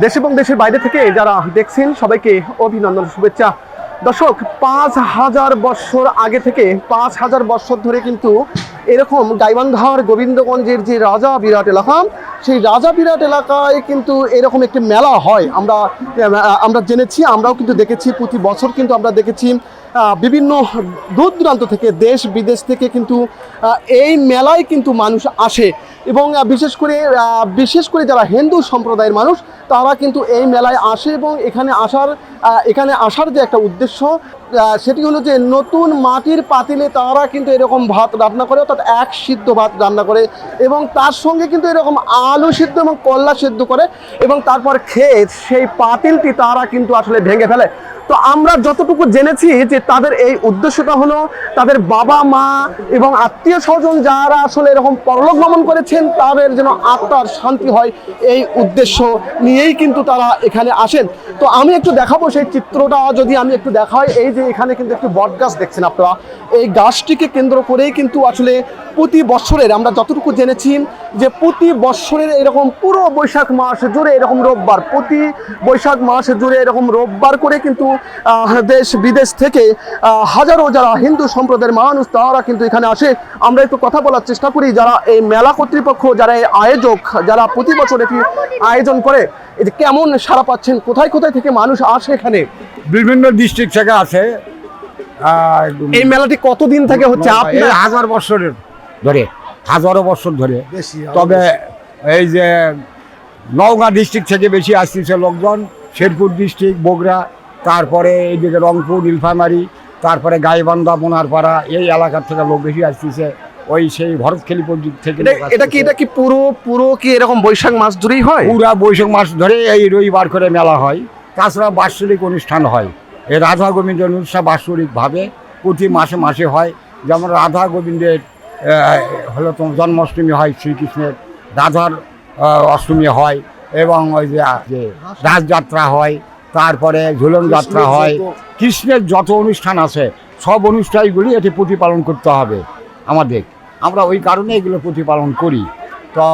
দেশ এবং দেশের বাইরে থেকে যারা দেখছেন সবাইকে অভিনন্দন, শুভেচ্ছা। দর্শক, ৫,০০০ বৎসর আগে থেকে ৫,০০০ বৎসর ধরে কিন্তু এরকম গাইবান্ধার গোবিন্দগঞ্জের যে রাজা বিরাট এলাকা, সেই রাজা বিরাট এলাকায় কিন্তু এরকম একটি মেলা হয়। আমরা জেনেছি, আমরাও কিন্তু দেখেছি, প্রতি বছর কিন্তু আমরা দেখেছি বিভিন্ন দূর দূরান্ত থেকে, দেশ বিদেশ থেকে কিন্তু এই মেলায় কিন্তু মানুষ আসে। এবং বিশেষ করে যারা হিন্দু সম্প্রদায়ের মানুষ, তারা কিন্তু এই মেলায় আসে। এবং এখানে আসার যে একটা উদ্দেশ্য, সেটি হলো যে নতুন মাটির পাতিলে তারা কিন্তু এরকম ভাত রান্না করে, অর্থাৎ এক সিদ্ধ ভাত রান্না করে, এবং তার সঙ্গে কিন্তু এরকম আলু সিদ্ধ এবং কল্লা সিদ্ধ করে, এবং তারপর খেয়ে সেই পাতিলটি তারা কিন্তু আসলে ভেঙে ফেলে। তো আমরা যতটুকু জেনেছি যে তাদের এই উদ্দেশ্যটা হলো তাদের বাবা মা এবং আত্মীয় স্বজন যারা আসলে এরকম পরলোক গমন করেছেন, তাদের যেন আত্মার শান্তি হয়, এই উদ্দেশ্য নিয়েই কিন্তু তারা এখানে আসেন। তো আমি একটু দেখাবো সেই চিত্রটা, যদি আমি একটু দেখাই। এই যে এখানে কিন্তু একটি বট গাছ দেখছেন আপনারা, এই গাছটিকে কেন্দ্র করেই কিন্তু আসলে প্রতি বৎসরের, আমরা যতটুকু জেনেছি যে প্রতি বৎসরের এরকম পুরো বৈশাখ মাস জুড়ে এরকম রোববার, প্রতি বৈশাখ মাস জুড়ে এরকম রোববার করে কিন্তু দেশ বিদেশ থেকে হাজারো যারা হিন্দু সম্প্রদায়ের মানুষ, তারা কিন্তু এখানে আসে। আমরা একটু কথা বলার চেষ্টা করি যারা এই মেলা কর্তৃপক্ষ, যারা এই আয়োজক, যারা প্রতি বছর এটি আয়োজন করে, এটি কেমন সাড়া পাচ্ছেন, কোথায় কোথায় থেকে মানুষ আসে এখানে? বিভিন্ন ডিস্ট্রিক্ট থেকে আসে। এই মেলাটি কতদিন থেকে হচ্ছে? হাজার বছরের ধরে, হাজারো বছর ধরে। তবে এই যে নওগাঁ ডিস্ট্রিক্ট থেকে বেশি আসতেছে লোকজন, শেরপুর ডিস্ট্রিক্ট, বগুড়া, তারপরে এইদিকে রংপুর, নীলফামারী, তারপরে গাইবান্ধা, মোনারপাড়া, এই এলাকার থেকে লোক বেশি আসতেছে। ওই সেই ভরতখালী পর্যন্ত থেকে। এটা কি পুরো কি এরকম বৈশাখ মাস জুড়েই হয়? পুরা বৈশাখ মাস ধরে এই রবিবার করে মেলা হয়। তাছাড়া বাৎসরিক অনুষ্ঠান হয়। এই রাধা গোবিন্দের অনুষ্ঠান বাৎসরিকভাবে প্রতি মাসে মাসে হয়। যেমন রাধা গোবিন্দের হলো তোমার জন্মাষ্টমী হয়, শ্রীকৃষ্ণের রাধার অষ্টমী হয়, এবং ওই যে রাজযাত্রা হয়, তারপরে ঝুলন যাত্রা হয়। কৃষ্ণের যত অনুষ্ঠান আছে সব অনুষ্ঠানগুলি এটি প্রতিপালন করতে হবে আমাদের। আমরা ওই কারণে এগুলো প্রতিপালন করি। তো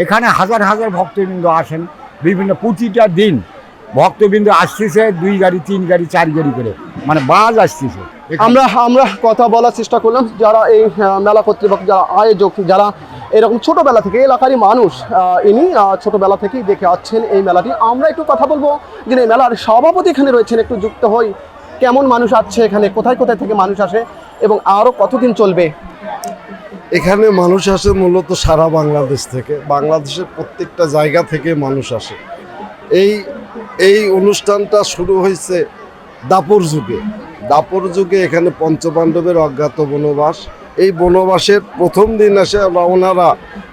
এখানে হাজার হাজার ভক্তবৃন্দ আসেন। বিভিন্ন প্রতিটা দিন ভক্তবৃন্দ আসতেছে 2 গাড়ি 3 গাড়ি 4 গাড়ি করে, মানে বাস আসতেছে। আমরা কথা বলার চেষ্টা করলাম যারা এই মেলা কর্তৃপক্ষ, যারা আয়োজক, যারা এরকম ছোটবেলা থেকে এলাকারই মানুষ, ইনি ছোটবেলা থেকেই দেখে আসছেন এই মেলাটি। আমরা একটু কথা বলবো যে এই মেলার সভাপতি এখানে রয়েছেন, একটু যুক্ত হই। কেমন মানুষ আসছে এখানে, কোথায় কোথায় থেকে মানুষ আসে, এবং আরও কতদিন চলবে? এখানে মানুষ আসে মূলত সারা বাংলাদেশ থেকে, বাংলাদেশের প্রত্যেকটা জায়গা থেকে মানুষ আসে। এই অনুষ্ঠানটা শুরু হয়েছে দাপর যুগে। এখানে পঞ্চপাণ্ডবের অজ্ঞাত বনবাস, এই বনবাসের প্রথম দিন এসে ওনারা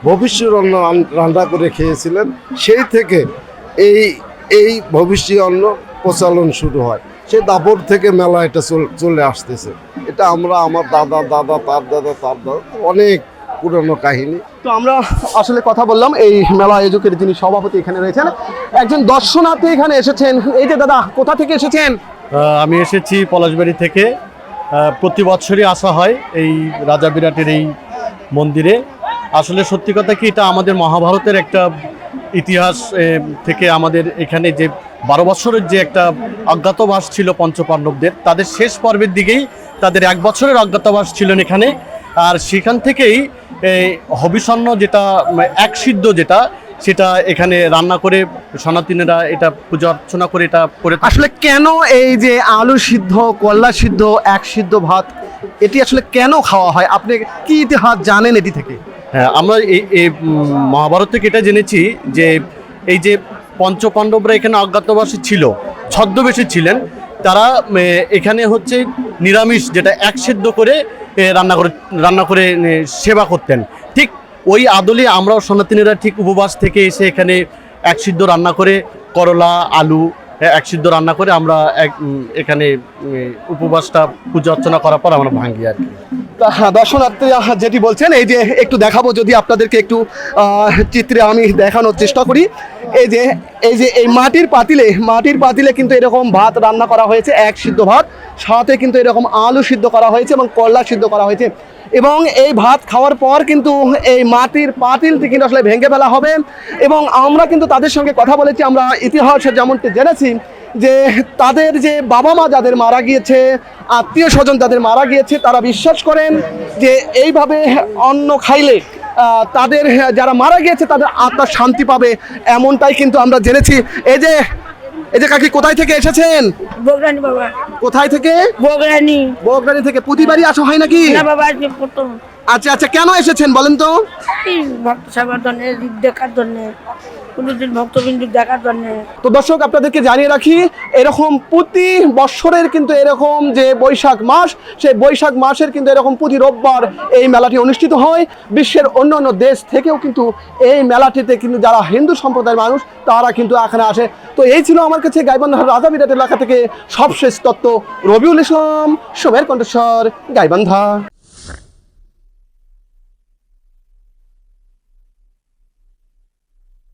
ভবিষ্যৎ অন্ন রান্না করে খেয়েছিলেন। সেই থেকে এই ভবিষ্যৎ অন্ন প্রচলন শুরু হয়। সেই দাপর থেকে মেলা এটা চলে আসতেছে। এটা আমার দাদা, তার দাদা, অনেক পুরনো কাহিনী। তো আমরা আসলে কথা বললাম এই মেলা আয়োজকের যিনি সভাপতি এখানে রয়েছেন, একজন দর্শনার্থী এখানে এসেছেন। এই যে দাদা, কোথা থেকে এসেছেন? আমি এসেছি পলাশবাড়ি থেকে। প্রতি বছরই আসা হয় এই রাজা বিরাটের এই মন্দিরে। আসলে সত্যি কথা কি, এটা আমাদের মহাভারতের একটা ইতিহাস থেকে, আমাদের এখানে যে 12 বছরের যে একটা অজ্ঞাতবাস ছিল পঞ্চপাণ্ডবদের, তাদের শেষ পর্বের দিকেই তাদের 1 বছরের অজ্ঞাতবাস ছিলেন এখানে। আর সেখান থেকেই হবিষণ্য, যেটা এক সিদ্ধ, সেটা এখানে রান্না করে সনাতনীরা এটা পূজা অর্চনা করে এটা করে। আসলে কেন এই যে আলু সিদ্ধ, কল্লা সিদ্ধ, এক সিদ্ধ ভাত, এটি আসলে কেন খাওয়া হয়? আপনি কি ইতিহাস জানেন এটি থেকে? হ্যাঁ, আমরা এই মহাভারত থেকে এটা জেনেছি যে এই যে পঞ্চপাণ্ডবরা এখানে অজ্ঞাতবাসী ছিল, ছদ্মবেশী ছিলেন, তারা এখানে হচ্ছে নিরামিষ, যেটা এক সিদ্ধ করে রান্না করে সেবা করতেন। ঠিক ওই আদলে আমরাও সনাতনীরা ঠিক উপবাস থেকে এসে এখানে এক সিদ্ধ রান্না করে, করলা আলু এক সিদ্ধ রান্না করে আমরা এখানে উপবাসটা পূজা অর্চনা করার পর আমরা ভাঙি আর কি। দর্শনার্থীরা যেটি বলছেন, এই যে একটু দেখাবো, যদি আপনাদেরকে একটু চিত্রে আমি দেখানোর চেষ্টা করি। এই মাটির পাতিলে কিন্তু এরকম ভাত রান্না করা হয়েছে, এক সিদ্ধ ভাত, সাথে কিন্তু এরকম আলু সিদ্ধ করা হয়েছে এবং করলা সিদ্ধ করা হয়েছে। এবং এই ভাত খাওয়ার পর কিন্তু এই মাটির পাতিলটি কিন্তু আসলে ভেঙে ফেলা হবে। এবং আমরা কিন্তু তাদের সঙ্গে কথা বলেছি, আমরা ইতিহাসে যেমনটি জেনেছি যে তাদের যে বাবা মা যাদের মারা গিয়েছে, আত্মীয় স্বজন যাদের মারা গিয়েছে, তারা বিশ্বাস করেন যে এইভাবে অন্ন খাইলে তাদের যারা মারা গিয়েছে তাদের আত্মার শান্তি পাবে, এমনটাই কিন্তু আমরা জেনেছি। এই যে কাকি কোথায় থেকে এসেছেন? বগরানি বাবা। কোথায় থেকে? বগরানি। বগরানি থেকে। প্রতিবারই আসা হয় নাকি? না বাবা, আজকে প্রথম। আচ্ছা আচ্ছা, কেন এসেছেন বলেন তো? এই ভক্ত সেবার জন্য, দেখার জন্য, কোনোদিন ভক্তবিন্দু দেখার জন্য। তো দর্শক, আপনাদেরকে জানিয়ে রাখি, এরকম প্রতি বৎসরের কিন্তু এরকম যে বৈশাখ মাস, সেই বৈশাখ মাসের কিন্তু এরকম প্রতি রোববার এই মেলাটি অনুষ্ঠিত হয়। বিশ্বের অন্য অন্য দেশ থেকেও কিন্তু এই মেলাটিতে কিন্তু যারা হিন্দু সম্প্রদায়ের মানুষ তারা কিন্তু এখানে আসে। তো এই ছিল আমার কাছে গাইবান্ধার রাজাবিরাট এলাকা থেকে সবশেষ তত্ত্ব। রবিউল ইসলাম, সময়ের কণ্ঠস্বর, গাইবান্ধা।